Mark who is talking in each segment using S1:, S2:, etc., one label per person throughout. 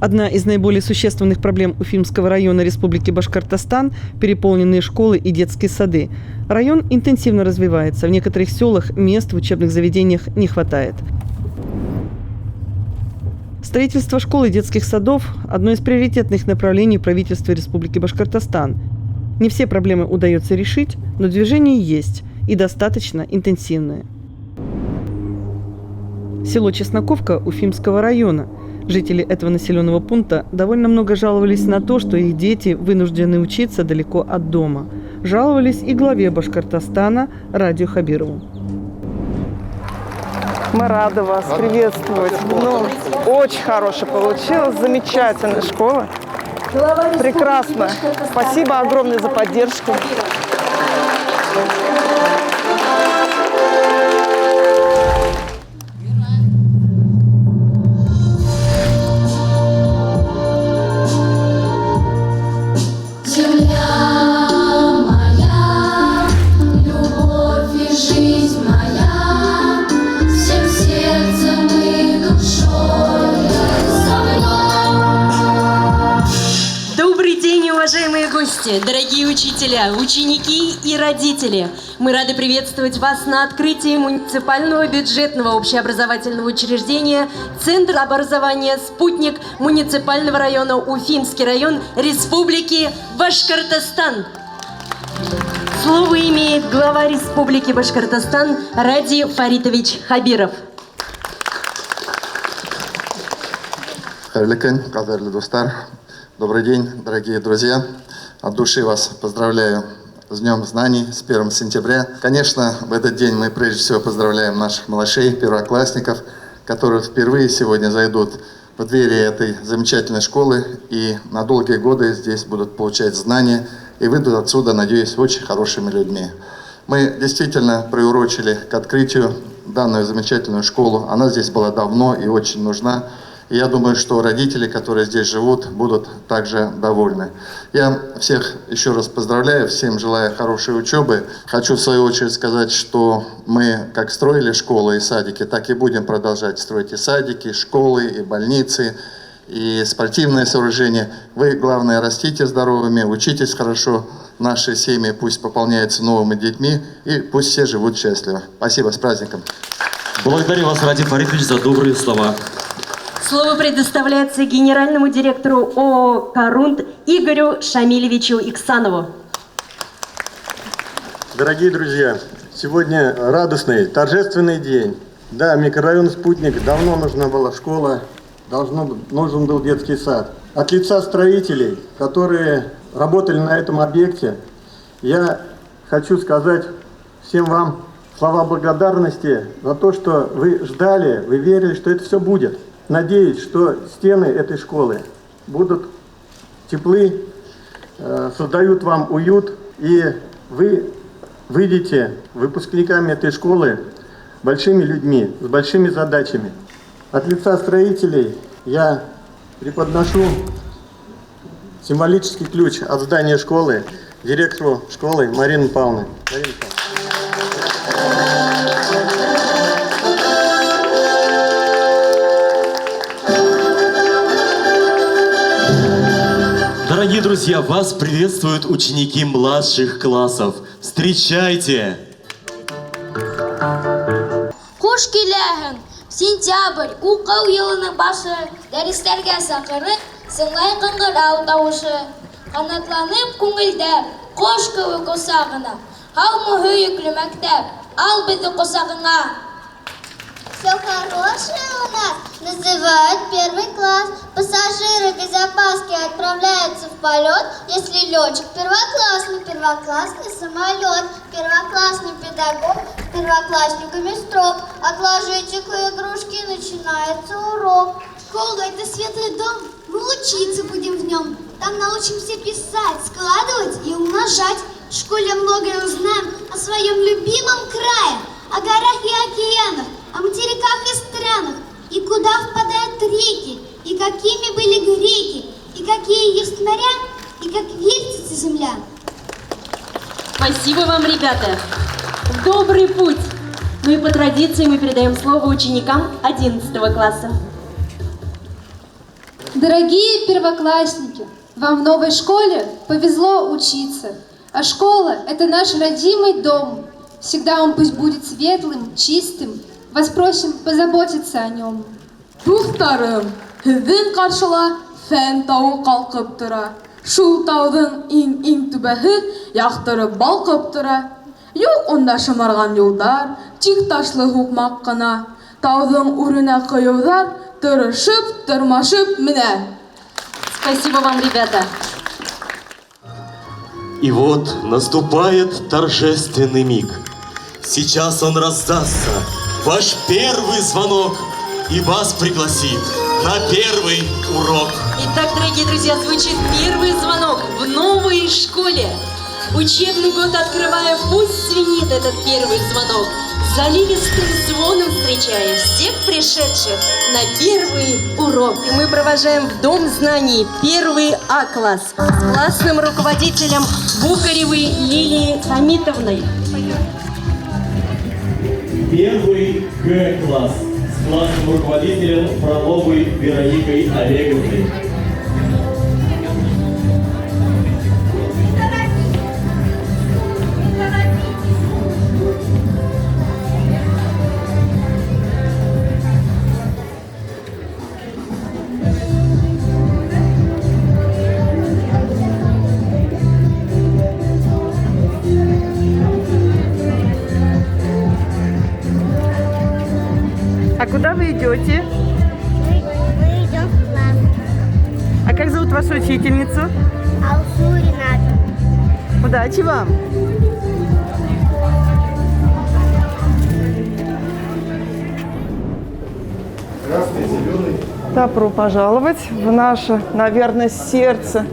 S1: Одна из наиболее существенных проблем Уфимского района Республики Башкортостан – переполненные школы и детские сады. Район интенсивно развивается. В некоторых селах мест в учебных заведениях не хватает. Строительство школ и детских садов – одно из приоритетных направлений правительства Республики Башкортостан. Не все проблемы удается решить, но движение есть и достаточно интенсивное. Село Чесноковка Уфимского района. Жители этого населенного пункта довольно много жаловались на то, что их дети вынуждены учиться далеко от дома. Жаловались и главе Башкортостана Радию Хабирову.
S2: Мы рады вас приветствовать. Очень хорошая получилась, замечательная школа. Прекрасно. Спасибо огромное за поддержку.
S3: Уважаемые гости, дорогие учителя, ученики и родители, мы рады приветствовать вас на открытии муниципального бюджетного общеобразовательного учреждения Центр образования «Спутник» муниципального района Уфимский район Республики Башкортостан. Слово имеет глава Республики Башкортостан Ради Фаритович Хабиров.
S4: Добрый день, дорогие друзья. От души вас поздравляю с Днем Знаний, с 1 сентября. Конечно, в этот день мы прежде всего поздравляем наших малышей, первоклассников, которые впервые сегодня зайдут в двери этой замечательной школы и на долгие годы здесь будут получать знания и выйдут отсюда, надеюсь, очень хорошими людьми. Мы действительно приурочили к открытию данную замечательную школу. Она здесь была давно и очень нужна. И я думаю, что родители, которые здесь живут, будут также довольны. Я всех еще раз поздравляю, всем желаю хорошей учебы. Хочу в свою очередь сказать, что мы как строили школы и садики, так и будем продолжать строить и садики, и школы, и больницы, и спортивные сооружения. Вы, главное, растите здоровыми, учитесь хорошо. Наши семьи пусть пополняются новыми детьми, и пусть все живут счастливо. Спасибо, с праздником.
S5: Благодарю вас, Ради Фаритович, за добрые слова.
S3: Слово предоставляется генеральному директору ООО «Корунд» Игорю Шамилевичу Иксанову.
S6: Дорогие друзья, сегодня радостный, торжественный день. Да, микрорайон «Спутник» давно нужна была школа, нужен был детский сад. От лица строителей, которые работали на этом объекте, я хочу сказать всем вам слова благодарности за то, что вы ждали, вы верили, что это все будет. Надеюсь, что стены этой школы будут теплы, создают вам уют, и вы выйдете выпускниками этой школы большими людьми, с большими задачами. От лица строителей я преподношу символический ключ от здания школы директору школы Марины Павловны.
S5: Дорогие друзья, вас приветствуют ученики младших классов. Встречайте!
S7: Хош келәһең, сентябрь, укыл елының башы, дәрестәргә сакырып, сыңлай кыңгырау тавышы. Канатланып күңелдә, кош кебек усагына. Һаумы һөйөкле мәктәп, ал безне косагыңа.
S8: Все хорошее у нас называют первый класс. Пассажиры без опаски отправляются в полет, если летчик первоклассный самолет, первоклассный педагог, первоклассниками строг. Отложите-ка игрушки, начинается урок.
S9: Школа – это светлый дом, мы учиться будем в нем. Там научимся писать, складывать и умножать. В школе многое узнаем о своем любимом крае, о горах и океанах, о материках и странах, и куда впадают реки, и какими были греки, и какие есть моря, и как вертится земля.
S3: Спасибо вам, ребята. В добрый путь. Ну и по традиции мы передаем слово ученикам 11 класса.
S10: Дорогие первоклассники, вам в новой школе повезло учиться. А школа – это наш родимый дом. Всегда он пусть будет светлым, чистым. Вас просим позаботиться о нем.
S11: Туғтарым, һеҙҙең ҡаршыла фән тауы ҡалҡып тора. Шул тауҙың иң түбәһе яҡтырып балҡып тора. Юҡ унда шымарған юлдар, тик ташлы һуҡмаҡ ҡына. Тауҙың үренә ҡыйыуҙар тырышып, тырмашып менә.
S3: Спасибо вам, ребята.
S5: И вот наступает торжественный миг. Сейчас он раздастся, ваш первый звонок, и вас пригласит на первый урок.
S3: Итак, дорогие друзья, звучит первый звонок в новой школе. Учебный год открывая, пусть звенит этот первый звонок, заливистым звоном встречая всех пришедших на первый урок. И мы провожаем в Дом знаний первый А-класс с классным руководителем Бухаревой Лилией Хамитовной.
S5: Первый Г-класс с классным руководителем Фроловой Вероникой Олеговной.
S1: А куда вы идете?
S8: Мы идем в класс.
S1: А как зовут вашу учительницу?
S8: Алсу Рената.
S1: Удачи вам!
S6: Красный, зеленый.
S2: Добро пожаловать в наше, наверное, сердце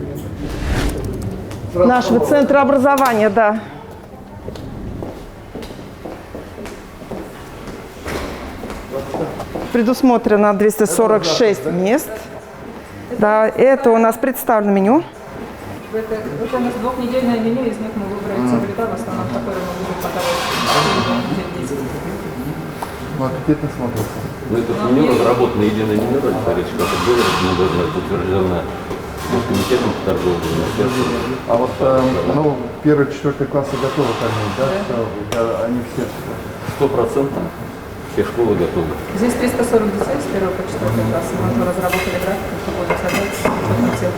S2: нашего центра образования, да. Предусмотрено 246 мест. Да, это у нас представлено меню.
S12: Это у нас двухнедельное меню, из них мы выбрали те блюда, в основном, которые мы будем подавать.
S4: Ну, аппетитно смотрится.
S13: Ну, это меню разработано единое меню, речь как было рекомендовано, утверждено комитетом по торговле, министерством.
S4: А вот, ну, 1-4 классы готовы кормить, да? Все, они все
S13: 100% все школы готовы.
S12: Здесь 340 детей с 1 по 4 класса. Мы уже разработали график, мы будем создать.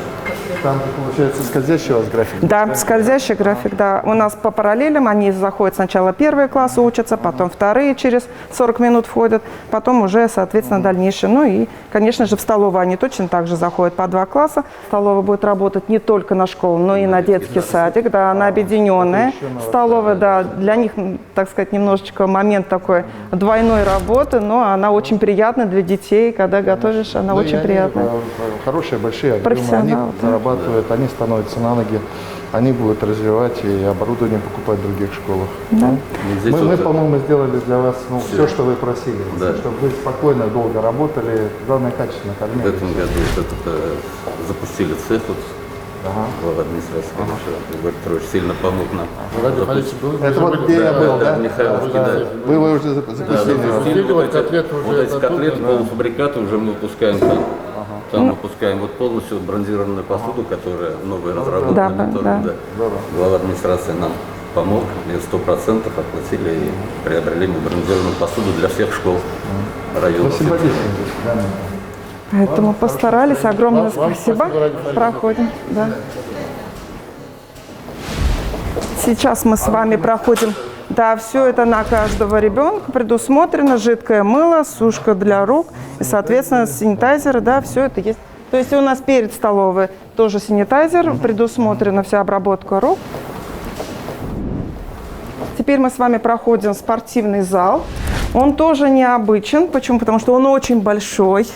S4: Там, получается, скользящий у вас график?
S2: Да, скользящий график, да. У нас по параллелям они заходят сначала первые классы учатся, потом вторые через 40 минут входят, потом уже, соответственно, дальнейшие. Ну и, конечно же, в столовую они точно так же заходят по 2 класса. Столовая будет работать не только на школу, но и на детский садик, да, она объединенная. Столовая, да, для них, так сказать, немножечко момент такой двойной работы, но она очень приятная для детей, когда готовишь, она очень приятная.
S4: Хорошие, большие объемы, они зарабатывают, они становятся на ноги, они будут развивать и оборудование покупать в других школах.
S2: Да.
S4: Мы, по-моему, сделали для вас все, что вы просили,
S13: Да.
S4: чтобы вы спокойно, долго работали, главное, качественно кормили.
S13: В этом году запустили цех, глава администрации, Игорь Петрович сильно помог нам.
S4: Это вот где я был, да?
S13: Михайловский, да.
S4: Вы уже запустили?
S13: Вот эти котлеты, полуфабрикаты уже мы выпускаем там. Там выпускаем вот полностью бронзированную посуду, которая новая разработка. Глава администрации нам помог, и 100% оплатили и приобрели бронзированную посуду для всех школ района.
S2: Поэтому постарались. Огромное спасибо. Проходим. Да. Сейчас мы с вами проходим. Да, все это на каждого ребенка предусмотрено. Жидкое мыло, сушка для рук и, соответственно, санитайзеры. Да, все это есть. То есть у нас перед столовой тоже санитайзер, предусмотрена вся обработка рук. Теперь мы с вами проходим спортивный зал. Он тоже необычен. Почему? Потому что он очень большой.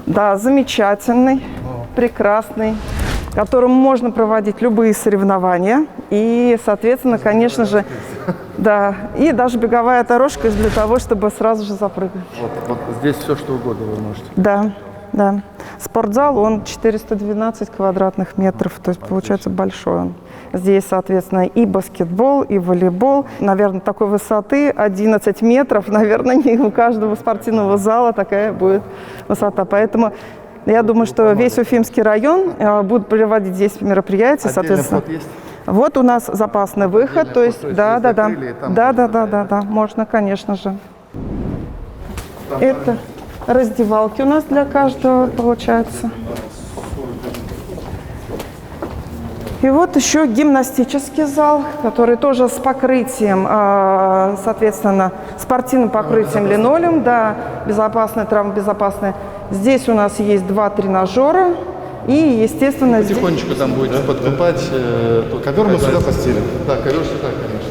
S2: Да, замечательный, прекрасный, в котором можно проводить любые соревнования. И, соответственно, конечно же, да, и даже беговая дорожка для того, чтобы сразу же запрыгнуть.
S4: Вот здесь все, что угодно вы можете.
S2: Да, да. Спортзал, он 412 квадратных метров, то есть получается большой он. Здесь, соответственно, и баскетбол, и волейбол. Наверное, такой высоты 11 метров. Наверное, не у каждого спортивного зала такая будет высота. Поэтому, Я думаю, что весь Уфимский район будет проводить здесь мероприятия, соответственно.
S4: Вход есть?
S2: Вот у нас запасный выход, то есть,
S4: вход,
S2: да,
S4: закрыли, и там
S2: да, можно, конечно же. Это раздевалки у нас для каждого получается. И вот еще гимнастический зал, который тоже с покрытием, соответственно, спортивным покрытием линолеум, да, безопасное, травмобезопасное. Здесь у нас есть 2 тренажера и, естественно,
S4: Потихонечку там будете подкупать.
S14: Ковер мы сюда постелим.
S4: Да, ковер сюда, конечно.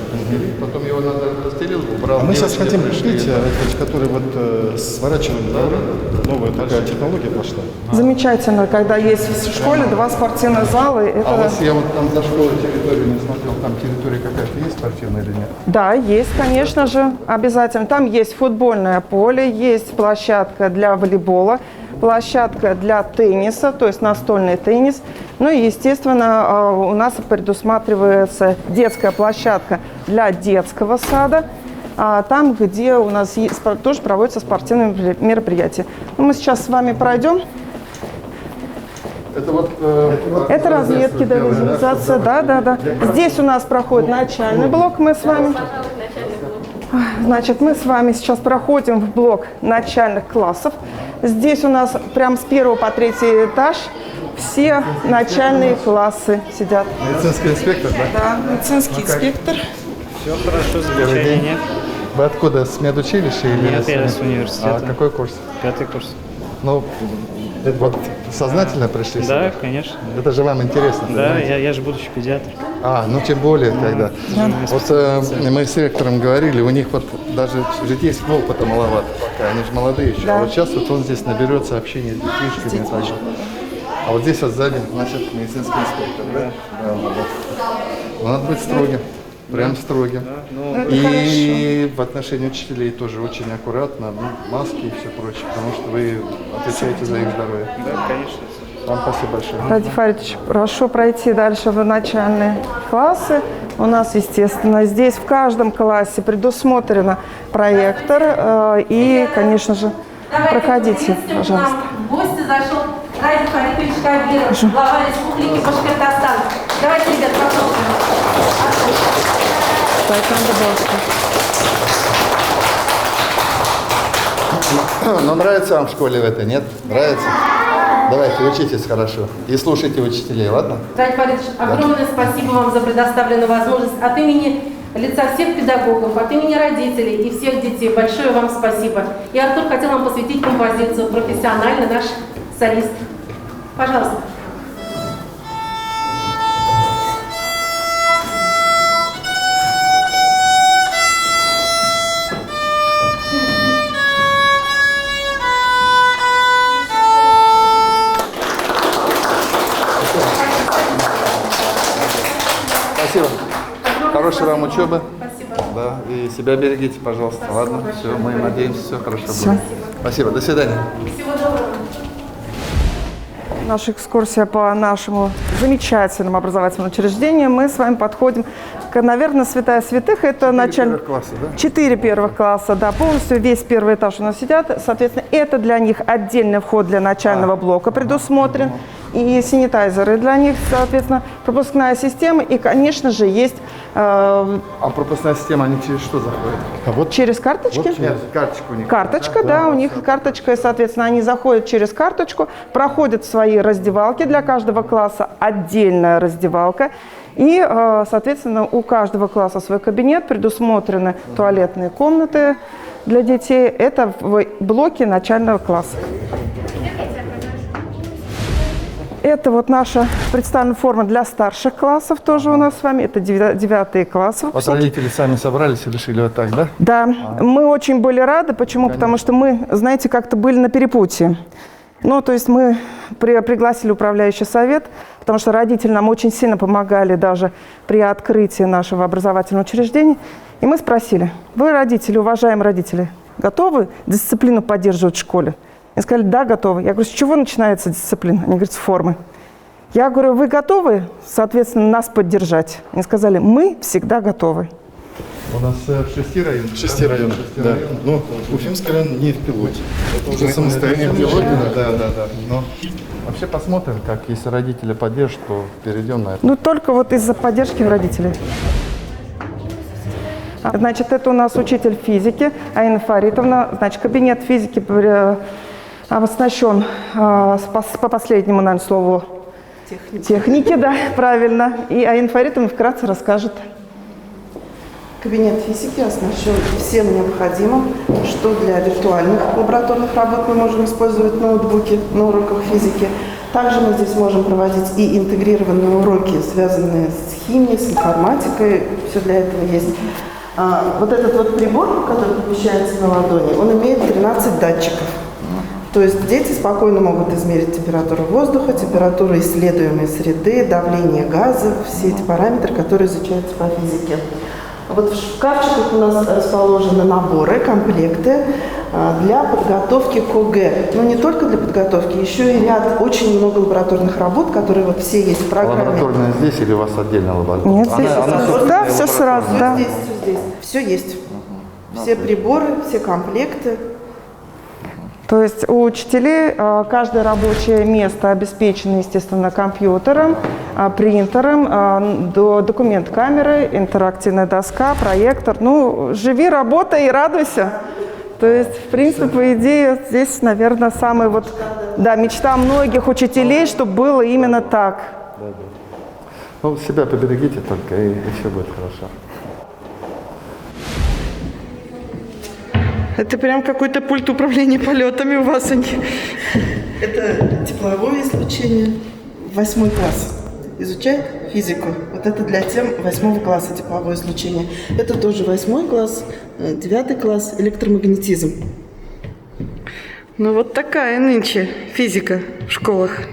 S4: Потом его надо расстелил, убрал.
S14: А мы сейчас
S4: девочки
S14: хотим,
S4: пришли.
S14: видите, который вот сворачиваем, да, новая такая технология пошла.
S2: Замечательно, когда есть в школе 2 спортивных зала. Это...
S4: А у вас, я вот там за школой территорию не смотрел, там территория какая-то есть спортивная или нет?
S2: Да, есть, конечно же, обязательно. Там есть футбольное поле, есть площадка для волейбола, площадка для тенниса, то есть настольный теннис. Ну и, естественно, у нас предусматривается детская площадка для детского сада, там, где у нас тоже проводятся спортивные мероприятия. Мы сейчас с вами пройдем.
S4: Это вот...
S2: Это разметки, да, визуализация, да. Здесь у нас проходит начальный блок, мы с вами. Значит, мы с вами сейчас проходим в блок начальных классов. Здесь у нас прям с 1 по 3 этаж все начальные классы сидят.
S4: Медицинский инспектор, да?
S2: Да, медицинский инспектор.
S15: Все хорошо, замечательно. Нет.
S4: Вы откуда, с медучилища? Или
S15: Нет, я с университета.
S4: А какой курс?
S15: 5-й курс.
S4: Ну, вот сознательно пришли сюда?
S15: Да, конечно.
S4: Это же вам интересно?
S15: Да, я же будущий педиатр.
S4: Ну тем более тогда. Вот мы с ректором говорили, у них вот даже житейского опыта маловато пока, они же молодые еще. А вот сейчас вот он здесь наберется общения с детишками. А вот здесь вот сзади, значит, медицинский инспектор, да? Да. Надо быть строгим. Прям строгим. И в отношении учителей тоже очень аккуратно, маски и все прочее, потому что вы отвечаете за их здоровье.
S15: Да, конечно.
S4: Вам спасибо большое.
S2: Ради Фаридович, прошу пройти дальше в начальные классы. У нас, естественно, здесь в каждом классе предусмотрен проектор. И, конечно же, проходите, пожалуйста.
S3: В гости зашел Ради Фаридович Кабиров, глава Республики Башкортостан. Давайте, ребят, пожалуйста.
S4: Ну, нравится вам в школе в этой, нет? Нравится? Давайте, учитесь хорошо. И слушайте учителей, ладно?
S3: Ради Фаридович, огромное спасибо вам за предоставленную возможность. От имени лица всех педагогов, от имени родителей и всех детей большое вам спасибо. И Артур хотел вам посвятить композицию «Профессиональный наш солист». Пожалуйста.
S4: Спасибо. Хорошей вам учебы.
S3: Спасибо.
S4: Да, и себя берегите, пожалуйста.
S3: Спасибо
S4: Ладно?
S3: большое.
S4: Все, мы надеемся, все хорошо
S2: Все.
S4: будет. Спасибо, до свидания.
S3: Всего доброго.
S2: Наша экскурсия по нашему замечательному образовательному учреждению. Мы с вами подходим к, наверное, святая святых. Это начальник... 4 первых класса, да, полностью весь первый этаж у нас сидят. Соответственно, это для них отдельный вход для начального блока предусмотрен. И санитайзеры для них, соответственно, пропускная система. И, конечно же, есть...
S4: А пропускная система, они через что заходят?
S2: Через карточки?
S4: Вот, нет, карточка у них.
S2: Карточка, да, у них карточка, и, соответственно, они заходят через карточку, проходят свои раздевалки, для каждого класса отдельная раздевалка, и, соответственно, у каждого класса свой кабинет, предусмотрены туалетные комнаты для детей, это в блоке начального класса. Это вот наша представленная форма для старших классов тоже у нас с вами. Это 9 классы.
S4: Вот родители сами собрались и решили вот так, да?
S2: Да, мы очень были рады. Почему? Конечно. Потому что мы, знаете, как-то были на перепутье. Ну, то есть мы пригласили управляющий совет, потому что родители нам очень сильно помогали даже при открытии нашего образовательного учреждения. И мы спросили: вы, родители, уважаемые родители, готовы дисциплину поддерживать в школе? Они сказали: да, готовы. Я говорю: с чего начинается дисциплина? Они говорят: с формы. Я говорю: вы готовы, соответственно, нас поддержать? Они сказали: мы всегда готовы.
S14: У нас 6 районов. 6 районов, да. Ну, Уфимский район не в пилоте. Это уже самостоятельно. Да. Но вообще посмотрим, как если родители поддержат, то перейдем на это.
S2: Ну, только вот из-за поддержки родителей. Значит, это у нас учитель физики Аина Фаритовна. Значит, кабинет физики оснащен по последнему, наверное, слову техники, да, правильно. И Аина Фаритовна вкратце расскажет.
S1: Кабинет физики оснащен всем необходимым, что для виртуальных лабораторных работ мы можем использовать ноутбуки на уроках физики. Также мы здесь можем проводить и интегрированные уроки, связанные с химией, с информатикой. Все для этого есть. Вот этот вот прибор, который помещается на ладони, он имеет 13 датчиков. То есть дети спокойно могут измерить температуру воздуха, температуру исследуемой среды, давление газов, все эти параметры, которые изучаются по физике. Вот в шкафчиках у нас расположены наборы, комплекты для подготовки к ОГЭ. Но не только для подготовки, еще и ряд, очень много лабораторных работ, которые вот все есть в программе.
S14: Лабораторная здесь или у вас отдельно лабораторная?
S2: Нет, здесь. Да, все сразу, да.
S1: Все здесь, все здесь. Все есть. Все приборы, все комплекты.
S2: То есть у учителей каждое рабочее место обеспечено, естественно, компьютером, принтером, документ-камерой, интерактивная доска, проектор. Ну, живи, работай и радуйся. То есть, в принципе, по идее, здесь, наверное, самая вот, да, мечта многих учителей, чтобы было именно так.
S14: Ну, себя поберегите только, и все будет хорошо.
S1: Это прям какой-то пульт управления полетами у вас. Это тепловое излучение. 8 класс изучает физику. Вот это для тем 8 класса тепловое излучение. Это тоже 8 класс, 9 класс электромагнетизм. Ну вот такая нынче физика в школах.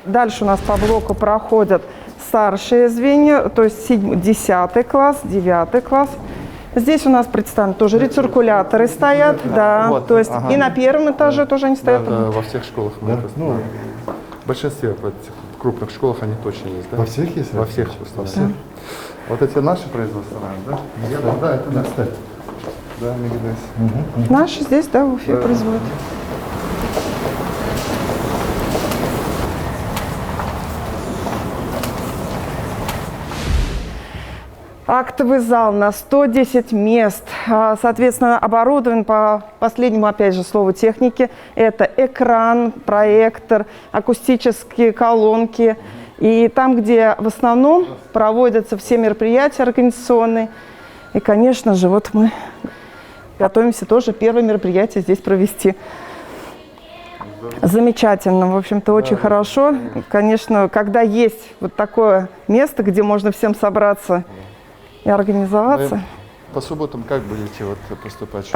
S2: Дальше у нас по блоку проходят старшие звенья, то есть 10 класс, 9 класс. Здесь у нас представлены тоже рециркуляторы стоят, да,
S14: вот,
S2: то есть и на первом этаже тоже они стоят.
S14: Да, во всех школах. Да? Ну, в большинстве крупных школах они точно есть, да?
S2: Во всех есть?
S14: Во всех, во всех. Вот эти наши производства, да? Да, это наш. Да, Мегидес.
S2: Наши здесь, да, в Уфе производят. Актовый зал на 110 мест, соответственно, оборудован по последнему, опять же, слову техники. Это экран, проектор, акустические колонки. И там, где в основном проводятся все мероприятия организационные. И, конечно же, вот мы готовимся тоже первое мероприятие здесь провести. Замечательно, в общем-то, очень хорошо. Конечно, когда есть вот такое место, где можно всем собраться и организоваться.
S14: Вы по субботам как будете вот поступать?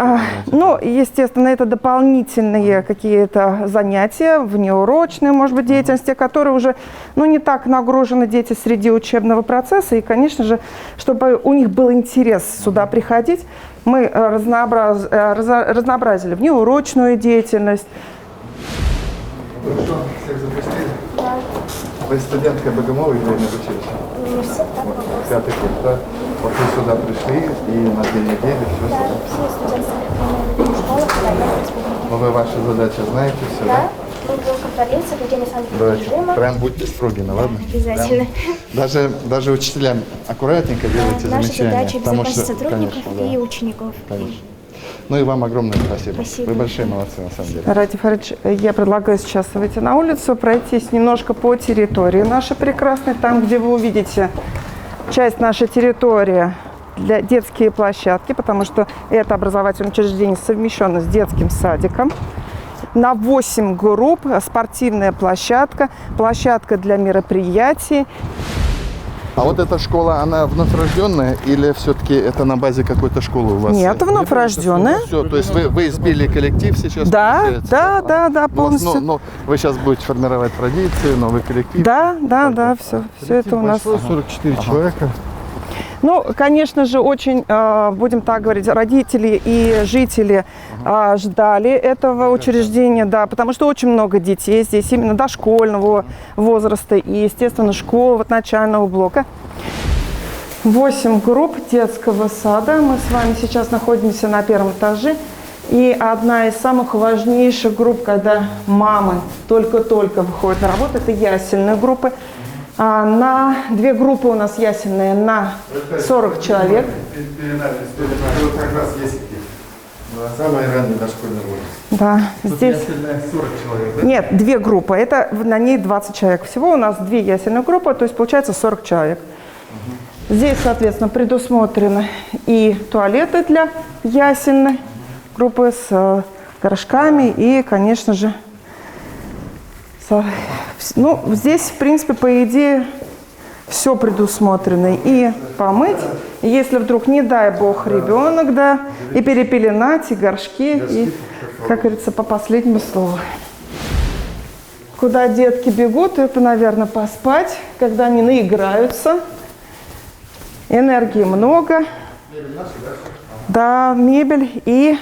S2: Ну, естественно, это дополнительные какие-то занятия, внеурочные, может быть, деятельности, которые уже, ну, не так нагружены дети среди учебного процесса. И, конечно же, чтобы у них был интерес сюда приходить, мы разнообразили внеурочную деятельность.
S14: Хорошо, всех запустили? Да. Вы студентка БГМО или на училище?
S8: Университет.
S14: Вот, 5-й курс, да? Вот вы сюда пришли и на 2 недели все
S8: Да, все студенты школы,
S14: Ну, вы ваши задачи знаете все, да?
S8: Да, мы будем контролировать соблюдение санэпидемии.
S14: Прям будьте строги, ладно?
S8: Обязательно.
S14: Даже учителям аккуратненько делайте
S8: Наша
S14: замечания.
S8: задача обезопасить сотрудников
S14: конечно,
S8: и учеников.
S14: Конечно. Ну и вам огромное спасибо.
S8: Спасибо.
S14: Вы большие молодцы, на самом деле.
S2: Радий Фаридович, я предлагаю сейчас выйти на улицу, пройтись немножко по территории нашей прекрасной, там, где вы увидите часть нашей территории для детские площадки, потому что это образовательное учреждение совмещено с детским садиком. На 8 групп спортивная площадка, площадка для мероприятий.
S14: А вот эта школа, она вновь рожденная или все-таки это на базе какой-то школы у вас?
S2: Нет, вновь рожденная.
S14: Все, то есть вы избили коллектив сейчас?
S2: Да, да, полностью.
S14: Ну, вы сейчас будете формировать традиции, новый коллектив?
S2: Да, все это у нас.
S14: 44 человека.
S2: Ну, конечно же, очень, будем так говорить, родители и жители ждали этого учреждения, да, потому что очень много детей здесь именно дошкольного возраста и, естественно, школ вот, начального блока. 8 групп детского сада. Мы с вами сейчас находимся на первом этаже. И одна из самых важнейших групп, когда мамы только-только выходят на работу, это ясельные группы. На 2 группы у нас ясельные на 40 человек.
S14: Как раз есть самый ранний дошкольный возраст.
S2: Да, здесь
S14: 40 человек.
S2: Нет, 2 группы. Это на ней 20 человек. Всего у нас 2 ясельные группы, то есть получается 40 человек. Здесь, соответственно, предусмотрены и туалеты для ясельной группы с горшками и, конечно же, ну, здесь, в принципе, по идее, все предусмотрено. И помыть, и если вдруг, не дай бог, ребенок, да, и перепеленать, и горшки, и, как говорится, по последнему слову. Куда детки бегут, это, наверное, поспать, когда они наиграются. Энергии много. Да, мебель. И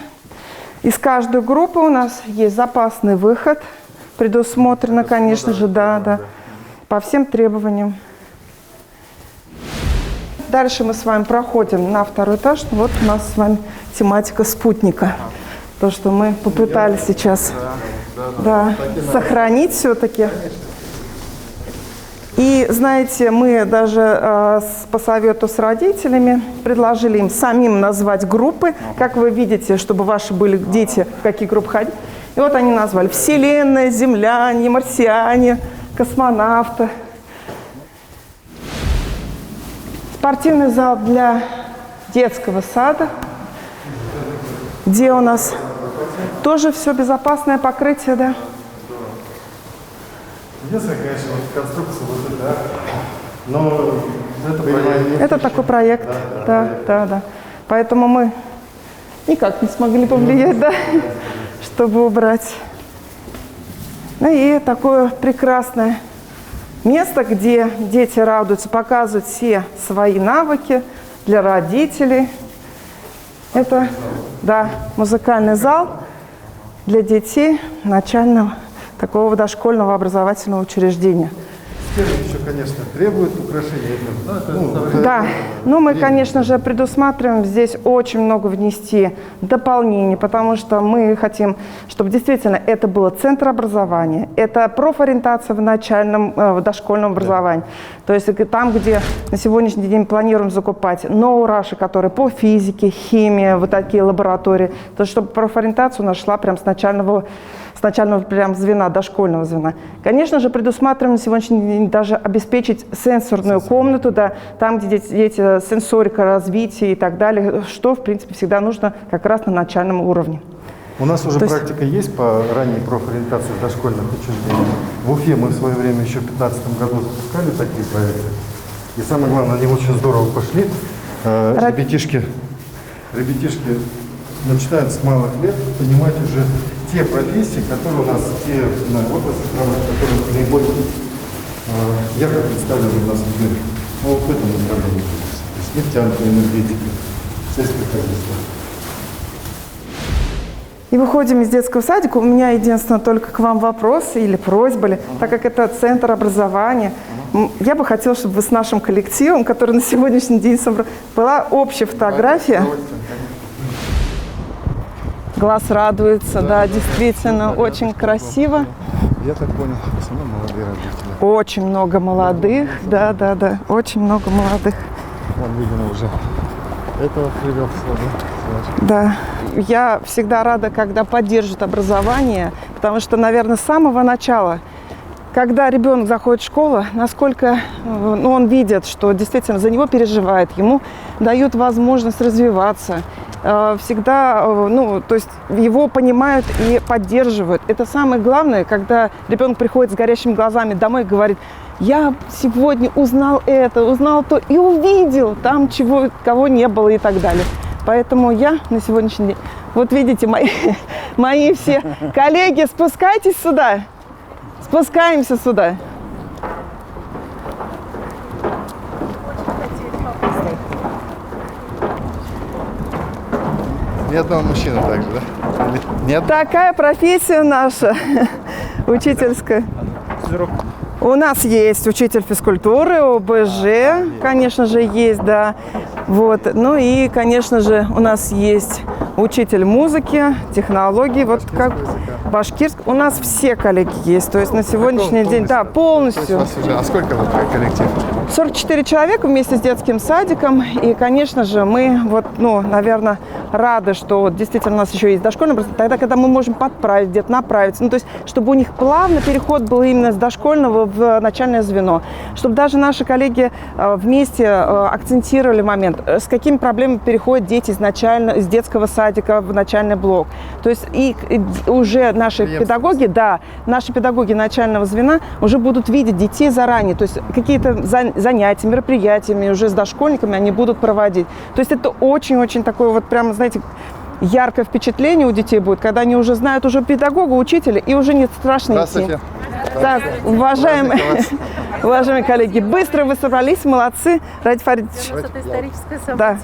S2: из каждой группы у нас есть запасный выход. Предусмотрено, конечно же, да, по всем требованиям. Дальше мы с вами проходим на 2-й этаж. Вот у нас с вами тематика спутника. То, что мы попытались сейчас сохранить все-таки. И, знаете, мы даже по совету с родителями предложили им самим назвать группы, как вы видите, чтобы ваши были дети, в какие группы ходить. И вот они назвали Вселенная, земляне, марсиане, космонавты. Спортивный зал для детского сада, где у нас тоже все безопасное покрытие, да.
S14: Единственное, конечно, конструкция вот эта, но это проект.
S2: Это такой проект, да. Поэтому мы никак не смогли повлиять, да, чтобы убрать. Ну и такое прекрасное место, где дети радуются, показывают все свои навыки для родителей. Это, да, музыкальный зал для детей начального такого дошкольного образовательного учреждения.
S14: Еще, конечно, требует украшения.
S2: Да, ну мы, конечно же, предусматриваем здесь очень много внести дополнений, потому что мы хотим, чтобы действительно это было центр образования, это профориентация в начальном, в дошкольном образовании. То есть там, где на сегодняшний день планируем закупать ноу-раши, которые по физике, химии, вот такие лаборатории, то есть чтобы профориентация у нас шла прям с начального прям звена, дошкольного звена. Конечно же, предусматриваем на сегодняшний день даже обеспечить сенсорную комнату, да, там, где дети сенсорика, развитие и так далее, что, в принципе, всегда нужно как раз на начальном уровне.
S14: У нас уже практика есть по ранней профориентации в дошкольных учреждениях. В Уфе мы в свое время еще в 2015 году запускали такие проекты. И самое главное, они очень здорово пошли. Ребятишки начинают с малых лет понимать уже те профессии, которые у нас, те отрасли, которые наиболее ярко представлены у нас в мире. Ну, вот в этом направлении. То есть нефтянка, энергетика, сельское хозяйство.
S2: И выходим из детского садика. У меня единственное только к вам вопрос или просьба, так как это центр образования. Я бы хотела, чтобы вы с нашим коллективом, который на сегодняшний день собрал, была общая фотография. Глаз радуется, да, действительно, очень красиво.
S14: Я так понял, в основном молодые родители.
S2: Очень много молодых, да, очень много молодых.
S14: Вон, видимо, уже этого привел сюда.
S2: Да, я всегда рада, когда поддерживают образование, потому что, наверное, с самого начала, когда ребенок заходит в школу, насколько он видит, что действительно за него переживает, ему дают возможность развиваться, всегда, то есть его понимают и поддерживают. Это самое главное, когда ребенок приходит с горящими глазами домой и говорит: я сегодня узнал это, узнал то и увидел там кого не было и так далее. Поэтому я на сегодняшний день, вот видите, мои все коллеги, спускайтесь сюда, спускаемся сюда.
S14: Ни одного мужчины также, да? Нет?
S2: Такая профессия наша, учительская. У нас есть учитель физкультуры, ОБЖ, конечно же, есть, да. Вот. Ну и, конечно же, у нас есть учитель музыки, технологий, вот как башкирск. У нас все коллеги есть, то есть на сегодняшний день, да, полностью.
S14: А сколько вот коллектив?
S2: 44 человека вместе с детским садиком. И, конечно же, мы, вот, ну, наверное, рады, что вот действительно у нас еще есть дошкольное образование, тогда, когда мы можем подправить, где-то направить. Ну, то есть, чтобы у них плавно переход был именно с дошкольного в начальное звено. Чтобы даже наши коллеги вместе акцентировали момент, с какими проблемами переходят дети из детского садика в начальный блок. То есть, и уже наши педагоги, да, наши педагоги начального звена уже будут видеть детей заранее. То есть, какие-то занятия, мероприятиями уже с дошкольниками они будут проводить. То есть, это очень-очень такое вот прямо, знаете, яркое впечатление у детей будет, когда они уже знают уже педагога, учителя, и уже не страшно идти. Так, уважаемые коллеги, быстро вы собрались, молодцы. Радик Фаридович.
S8: Это историческое событие.
S2: Да.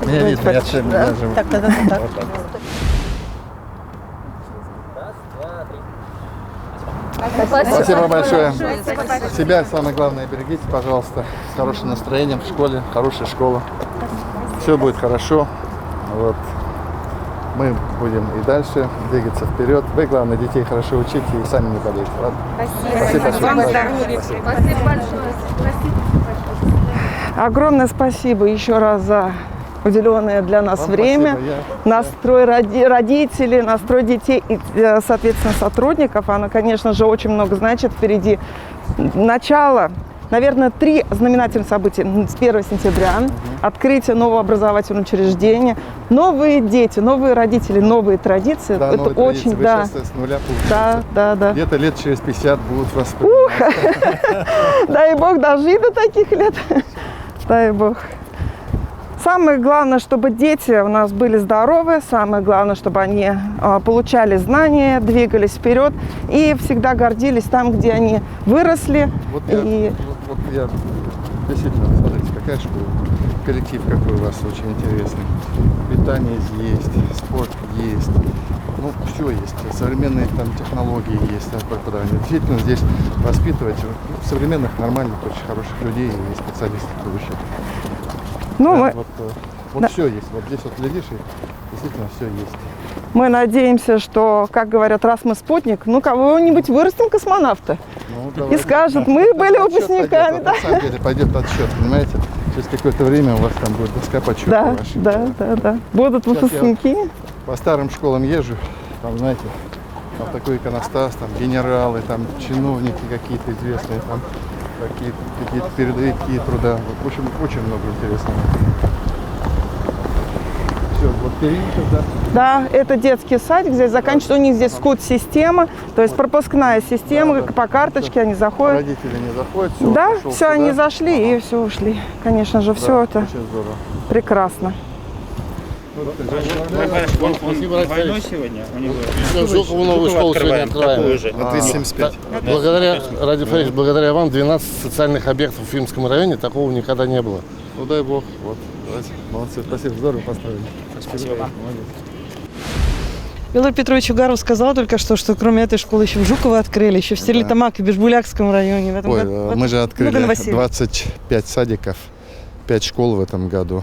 S14: Меня видно, я живу.
S8: Так.
S14: Спасибо большое. Себя, самое главное, берегите, пожалуйста. С хорошим настроением в школе, хорошая школа. Все будет хорошо. Вот. Мы будем и дальше двигаться вперед. Вы, главное, детей хорошо учите и сами не болейте. Ладно? Спасибо.
S8: Спасибо большое.
S2: Огромное спасибо еще раз за уделенное для нас
S14: Вам
S2: время,
S14: спасибо.
S2: настрой родителей, настрой детей и, соответственно, сотрудников. Оно, конечно же, очень много значит. Впереди начало, наверное, 3 знаменательных события. С 1 сентября, открытие нового образовательного учреждения, новые дети, новые родители, новые традиции.
S14: Да,
S2: это
S14: новые
S2: очень,
S14: традиции.
S2: да.
S14: Вы сейчас с нуля получаете.
S2: Да.
S14: Где-то лет через 50 будут вас вспоминать.
S2: Дай Бог дожить до таких лет. Дай Бог. Самое главное, чтобы дети у нас были здоровы, самое главное, чтобы они получали знания, двигались вперед и всегда гордились там, где они выросли.
S14: Вот я действительно, смотрите, какая школа, коллектив какой у вас очень интересный. Питание есть, спорт есть, ну, все есть, современные там технологии есть, преподавание. Действительно, здесь воспитывать современных, нормальных, очень хороших людей и специалистов будущих.
S2: Ну,
S14: да, вот все есть. Вот здесь вот глядишь, и действительно все есть.
S2: Мы надеемся, что, как говорят, раз мы спутник, ну кого-нибудь вырастим космонавта.
S14: Ну,
S2: и скажут, мы были выпускниками.
S14: Да. На самом деле пойдет отсчет, понимаете? Через какое-то время у вас там будет доска почета ваша.
S2: Да. Будут выпускники.
S14: По старым школам езжу, там, знаете, там такой иконостас, там генералы, там чиновники какие-то известные, там какие-то передовики труда. Вот, в общем, очень много интересного. Все, вот периметр, да? Да,
S2: это детский садик, здесь заканчивается, у них здесь скут-система, то есть пропускная система, по карточке они заходят.
S14: Родители не заходят, все.
S2: Да, все, они зашли и все ушли. Конечно же, все это прекрасно.
S15: Двойной сегодня у него.
S16: Жукову новую школу сегодня открываем.
S14: 275.
S16: Благодаря, Радик Фаридович, благодаря вам 12 социальных объектов в Уфимском районе, такого никогда не было.
S14: Ну дай бог, вот, давайте, молодцы, спасибо, здорово поставили.
S15: Спасибо вам.
S1: Белой Петрович Угаров сказал только что кроме этой школы еще в Жуково открыли, еще в Стерлитамаке, в Бишбулякском районе. В этом году,
S14: мы же открыли 25 садиков, 5 школ в этом году.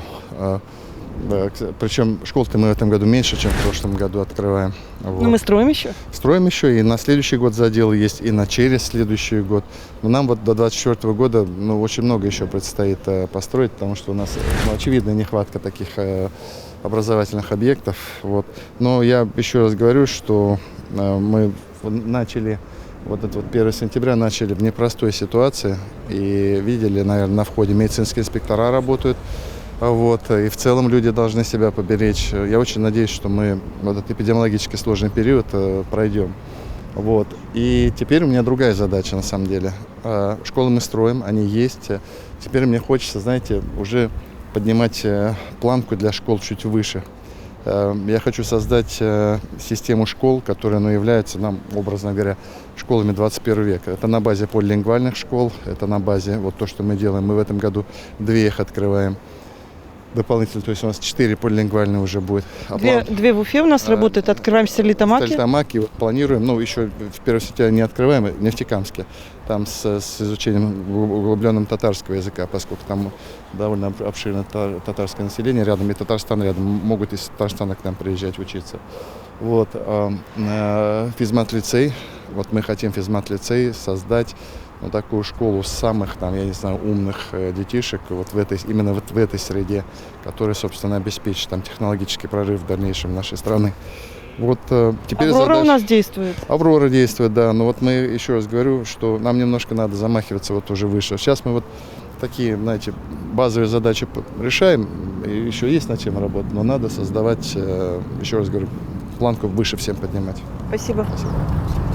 S14: Да, причем школ-то мы в этом году меньше, чем в прошлом году открываем. Вот.
S1: Но мы строим еще? Строим
S14: еще, и на следующий год заделы есть, и на через следующий год. Но нам вот до 2024 года очень много еще предстоит построить, потому что у нас очевидная нехватка таких образовательных объектов. Вот. Но я еще раз говорю, что мы начали, вот это вот 1 сентября начали в непростой ситуации, и видели, наверное, на входе медицинские инспектора работают. Вот, и в целом люди должны себя поберечь. Я очень надеюсь, что мы этот эпидемиологически сложный период пройдем. Вот. И теперь у меня другая задача, на самом деле. Школы мы строим, они есть. Теперь мне хочется, знаете, уже поднимать планку для школ чуть выше. Я хочу создать систему школ, которая является нам, образно говоря, школами 21 века. Это на базе полилингвальных школ, это на базе вот то, что мы делаем. Мы в этом году 2 их открываем. дополнительно, то есть у нас 4 полилингвальные уже будет.
S1: Две в Уфе у нас работают, открываем в Стерлитамаке.
S14: Стерлитамаке вот планируем, ну еще в первую сентября не открываем, в Нефтекамске, там с изучением углубленным татарского языка, поскольку там довольно обширное татарское население рядом, и Татарстан рядом, могут из Татарстана к нам приезжать учиться. Вот, физмат-лицей, вот мы хотим физмат-лицей создать, ну, такую школу самых, там, я не знаю, умных детишек вот именно в этой среде, которая, собственно, обеспечит там технологический прорыв в дальнейшем нашей страны. Вот теперь
S1: Аврора у нас действует.
S14: Аврора действует, да. Но вот мы, еще раз говорю, что нам немножко надо замахиваться вот уже выше. Сейчас мы вот такие, знаете, базовые задачи решаем, и еще есть над чем работать, но надо создавать, еще раз говорю, планку выше всем поднимать.
S1: Спасибо.
S14: Спасибо.